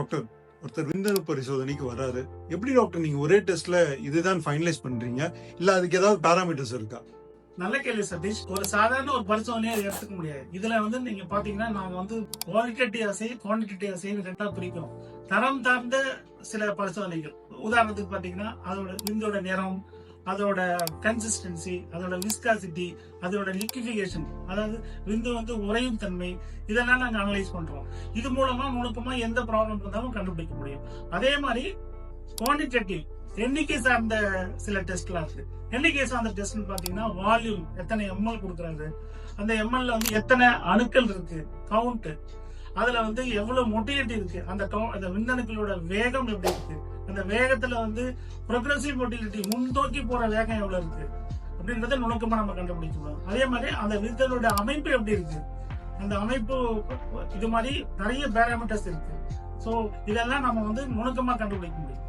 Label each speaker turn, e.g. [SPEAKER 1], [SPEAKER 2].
[SPEAKER 1] Doctor ஒருத்தர் விந்தணு பரிசோதனைக்கு வராரு. எப்படி டாக்டர் நீங்க ஒரே டெஸ்ட்ல இதுதான் ஃபைனலைஸ் பண்றீங்க, இல்ல அதுக்கு ஏதாவது பாராமீட்டர்ஸ் இருக்கா?
[SPEAKER 2] நல்ல கேள்வி சதீஷ். ஒரு சாதாரண ஒரு பரிசோதனையை எடுத்துக்க முடியாது. இதுல நீங்க பாத்தீங்கன்னா நாங்க குவாலிட்டேட்டிவ் அசை, குவான்டிடேட்டிவ் அசை ரெண்டா பிரிக்கிறோம். தரம் சார்ந்த சில பரிசோதனைகள், உதாரணத்துக்கு பாத்தீங்கன்னா அதோட விந்தோட நிறம், அதோட கன்சிஸ்டன்சி, அதோட விஸ்காசிட்டி, அதோட லிக்விஃபிகேஷன், அதாவது விந்து உறையும் தன்மை, இதெல்லாம் நாங்க அனலைஸ் பண்றோம். இது மூலமா நுணுக்கமா எந்த ப்ராப்ளம் இருந்தாலும் கண்டுபிடிக்க முடியும். அதே மாதிரி குவான்டிடேட்டிவ் எண்ணிக்கை சார்ந்த சில டெஸ்ட்லாம் இருக்கு. எண்ணிக்கை சார்ந்த டெஸ்ட் பாத்தீங்கன்னா வால்யூம், எத்தனை எம்எல் கொடுக்குறாரு, அந்த எம்எல்ல எத்தனை அணுக்கள் இருக்கு, கவுண்ட், அதுல எவ்வளவு மொட்டிலிட்டி இருக்கு, அந்த விந்தணுக்களோட வேகம் எப்படி இருக்கு, அந்த வேகத்துல ப்ரோக்ரசிவ் மொட்டிலிட்டி, முன்தோக்கி போற வேகம் எவ்வளவு இருக்கு அப்படின்றத நுணுக்கமா நம்ம கண்டுபிடிக்கணும். அதே மாதிரி அந்த விந்தனோட அமைப்பு எப்படி இருக்கு, அந்த அமைப்பு, இது மாதிரி நிறைய பேராமீட்டர்ஸ் இருக்கு. சோ இதெல்லாம் நம்ம நுணுக்கமா கண்டுபிடிக்க முடியும்.